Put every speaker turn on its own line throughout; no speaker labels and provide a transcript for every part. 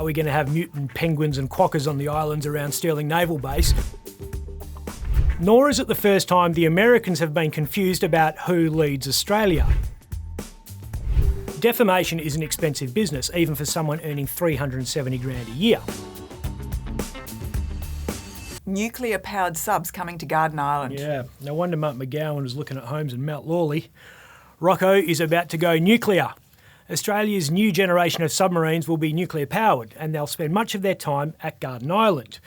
Are we going to have mutant penguins and quokkas on the islands around Stirling Naval Base? Nor is it the first time the Americans have been confused about who leads Australia. Defamation is an expensive business, even for someone earning 370 grand a year.
Nuclear-powered subs coming to Garden Island.
Yeah, no wonder Mark McGowan was looking at homes in Mount Lawley. Rocco is about to go nuclear. Australia's new generation of submarines will be nuclear-powered, and they'll spend much of their time at Garden Island.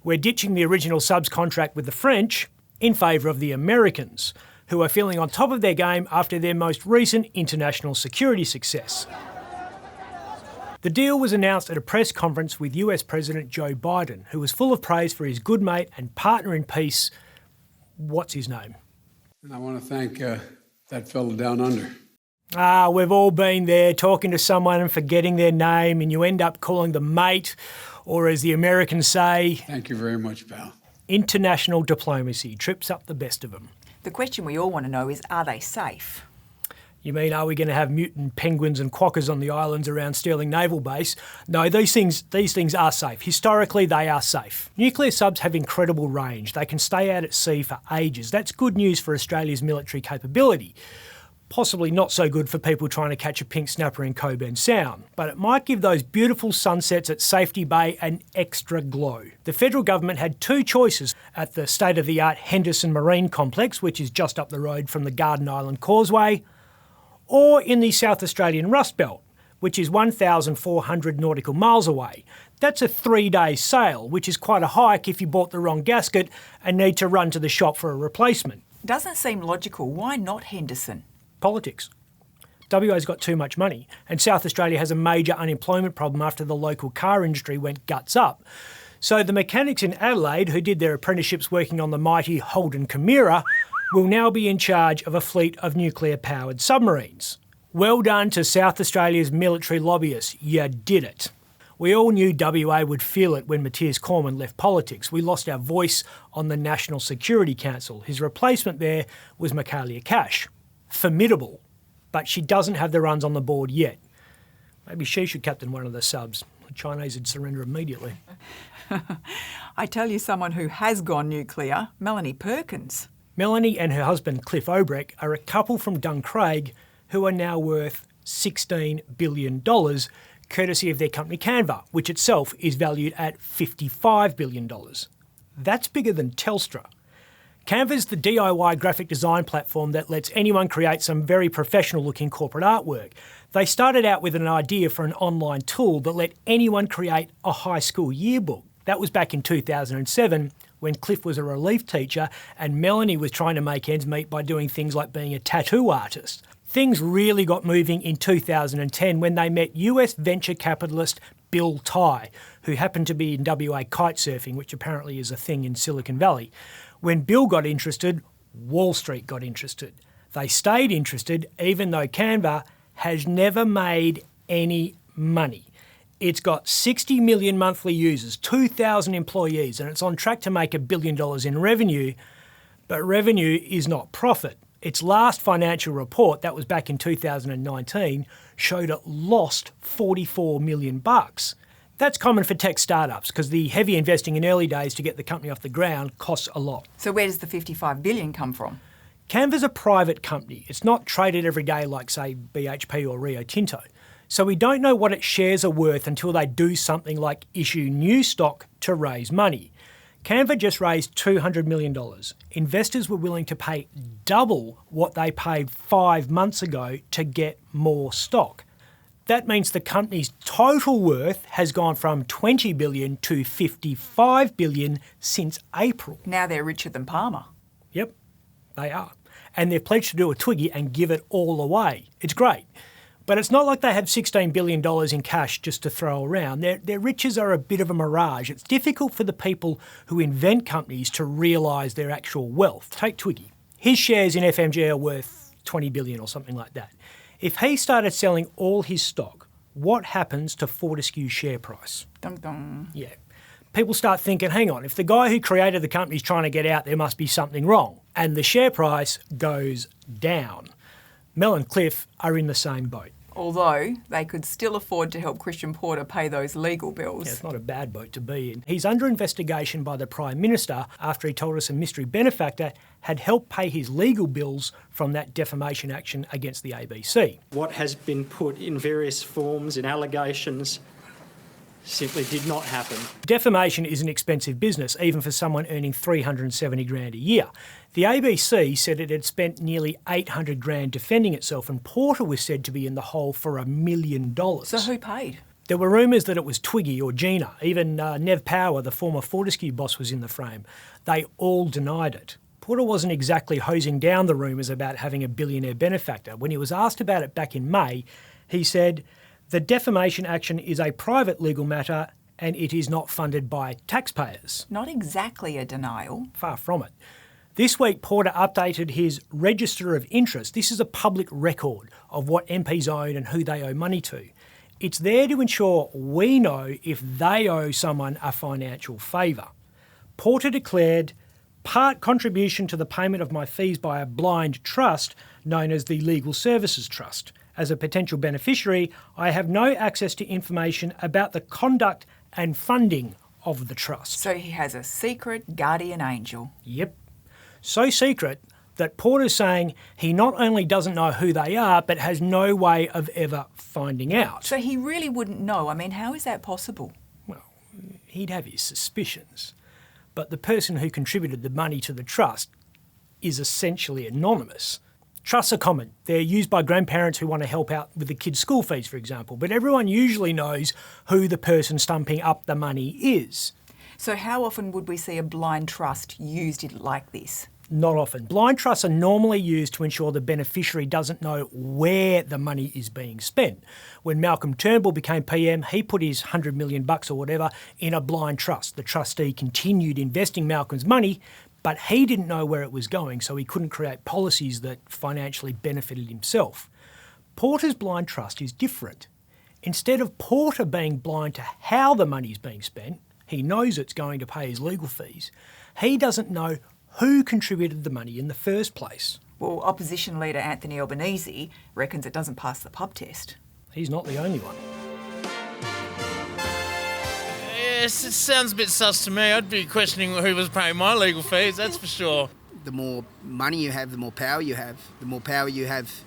We're ditching the original subs contract with the French in favour of the Americans, who are feeling on top of their game after their most recent international security success. The deal was announced at a press conference with US President Joe Biden, who was full of praise for his good mate and partner in peace. What's his name?
And I want to thank that fellow down under.
We've all been there, talking to someone and forgetting their name, and you end up calling them mate, or as the Americans say...
Thank you very much, pal.
International diplomacy trips up the best of them.
The question we all want to know is, are they safe?
You mean, are we going to have mutant penguins and quokkas on the islands around Stirling Naval Base? No, these things are safe. Historically, they are safe. Nuclear subs have incredible range. They can stay out at sea for ages. That's good news for Australia's military capability. Possibly not so good for people trying to catch a pink snapper in Coburn Sound, but it might give those beautiful sunsets at Safety Bay an extra glow. The federal government had two choices at the state-of-the-art Henderson Marine Complex, which is just up the road from the Garden Island Causeway, or in the South Australian Rust Belt, which is 1,400 nautical miles away. That's a 3-day sail, which is quite a hike if you bought the wrong gasket and need to run to the shop for a replacement.
Doesn't seem logical. Why not Henderson?
Politics. WA's got too much money, and South Australia has a major unemployment problem after the local car industry went guts up. So the mechanics in Adelaide, who did their apprenticeships working on the mighty Holden Chimera, will now be in charge of a fleet of nuclear-powered submarines. Well done to South Australia's military lobbyists. You did it. We all knew WA would feel it when Matthias Cormann left politics. We lost our voice on the National Security Council. His replacement there was Michaelia Cash. Formidable, but she doesn't have the runs on the board yet. Maybe she should captain one of the subs. The Chinese would surrender immediately.
I tell you someone who has gone nuclear, Melanie Perkins.
Melanie and her husband Cliff Obrecht are a couple from Duncraig who are now worth $16 billion, courtesy of their company Canva, which itself is valued at $55 billion. That's bigger than Telstra. Canva's the DIY graphic design platform that lets anyone create some very professional-looking corporate artwork. They started out with an idea for an online tool that let anyone create a high school yearbook. That was back in 2007 when Cliff was a relief teacher and Melanie was trying to make ends meet by doing things like being a tattoo artist. Things really got moving in 2010 when they met US venture capitalist Bill Tai, who happened to be in WA kite surfing, which apparently is a thing in Silicon Valley. When Bill got interested, Wall Street got interested. They stayed interested even though Canva has never made any money. It's got 60 million monthly users, 2,000 employees, and it's on track to make $1 billion in revenue. But revenue is not profit. Its last financial report, that was back in 2019, showed it lost $44 million. That's common for tech startups because the heavy investing in early days to get the company off the ground costs a lot.
So where does the $55 billion come from?
Canva's a private company. It's not traded every day like, say, BHP or Rio Tinto. So we don't know what its shares are worth until they do something like issue new stock to raise money. Canva just raised $200 million. Investors were willing to pay double what they paid 5 months ago to get more stock. That means the company's total worth has gone from $20 billion to $55 billion since April.
Now they're richer than Palmer.
Yep, they are. And they've pledged to do a Twiggy and give it all away. It's great. But it's not like they have $16 billion in cash just to throw around. Their riches are a bit of a mirage. It's difficult for the people who invent companies to realise their actual wealth. Take Twiggy. His shares in FMG are worth $20 billion or something like that. If he started selling all his stock, what happens to Fortescue's share price?
Dun dun.
Yeah. People start thinking, hang on, if the guy who created the company is trying to get out, there must be something wrong. And the share price goes down. Mel and Cliff are in the same boat.
Although they could still afford to help Christian Porter pay those legal bills.
Yeah, it's not a bad boat to be in. He's under investigation by the Prime Minister after he told us a mystery benefactor had helped pay his legal bills from that defamation action against the ABC.
What has been put in various forms, in allegations, simply did not happen.
Defamation is an expensive business, even for someone earning $370,000 a year. The ABC said it had spent nearly $800,000 defending itself, and Porter was said to be in the hole for $1 million.
So who paid?
There were rumours that it was Twiggy or Gina. Even Nev Power, the former Fortescue boss, was in the frame. They all denied it. Porter wasn't exactly hosing down the rumours about having a billionaire benefactor. When he was asked about it back in May, he said, "The defamation action is a private legal matter and it is not funded by taxpayers."
Not exactly a denial.
Far from it. This week, Porter updated his register of interest. This is a public record of what MPs own and who they owe money to. It's there to ensure we know if they owe someone a financial favour. Porter declared, "Part contribution to the payment of my fees by a blind trust known as the Legal Services Trust. As a potential beneficiary, I have no access to information about the conduct and funding of the trust."
So he has a secret guardian angel.
Yep. So secret that Porter's saying he not only doesn't know who they are, but has no way of ever finding out.
So he really wouldn't know. I mean, how is that possible?
Well, he'd have his suspicions. But the person who contributed the money to the trust is essentially anonymous. Trusts are common. They're used by grandparents who want to help out with the kids' school fees, for example, but everyone usually knows who the person stumping up the money is.
So how often would we see a blind trust used like this?
Not often. Blind trusts are normally used to ensure the beneficiary doesn't know where the money is being spent. When Malcolm Turnbull became PM, he put his $100 million or whatever in a blind trust. The trustee continued investing Malcolm's money, but he didn't know where it was going, so he couldn't create policies that financially benefited himself. Porter's blind trust is different. Instead of Porter being blind to how the money's being spent, he knows it's going to pay his legal fees. He doesn't know who contributed the money in the first place.
Well, opposition leader Anthony Albanese reckons it doesn't pass the pub test.
He's not the only one.
Yes, it sounds a bit sus to me. I'd be questioning who was paying my legal fees, that's for sure.
The more money you have, the more power you have. The more power you have,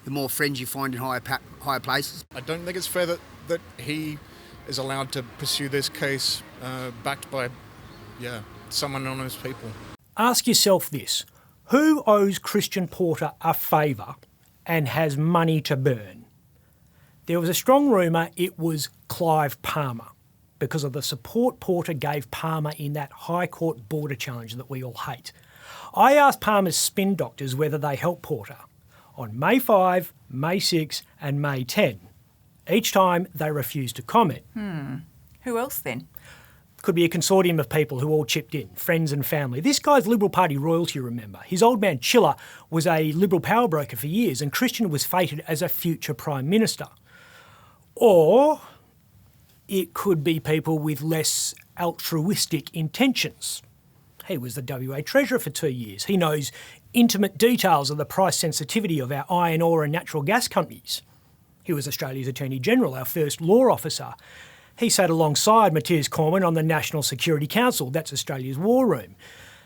the more friends you find in higher places.
I don't think it's fair that he is allowed to pursue this case backed by, some anonymous people.
Ask yourself this. Who owes Christian Porter a favour and has money to burn? There was a strong rumour it was Clive Palmer because of the support Porter gave Palmer in that High Court border challenge that we all hate. I asked Palmer's spin doctors whether they helped Porter on May 5, May 6 and May 10. Each time they refused to comment.
Who else then?
Could be a consortium of people who all chipped in, friends and family. This guy's Liberal Party royalty, remember. His old man Chiller was a Liberal power broker for years, and Christian was fated as a future Prime Minister. Or it could be people with less altruistic intentions. He was the WA Treasurer for 2 years. He knows intimate details of the price sensitivity of our iron ore and natural gas companies. He was Australia's Attorney General, our first law officer. He sat alongside Matthias Cormann on the National Security Council, that's Australia's war room.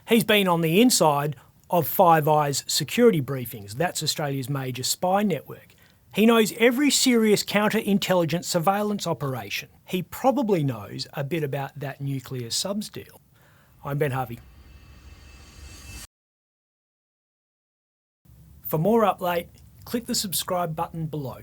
He's been on the inside of Five Eyes security briefings, that's Australia's major spy network. He knows every serious counterintelligence surveillance operation. He probably knows a bit about that nuclear subs deal. I'm Ben Harvey. For more Up Late, click the subscribe button below.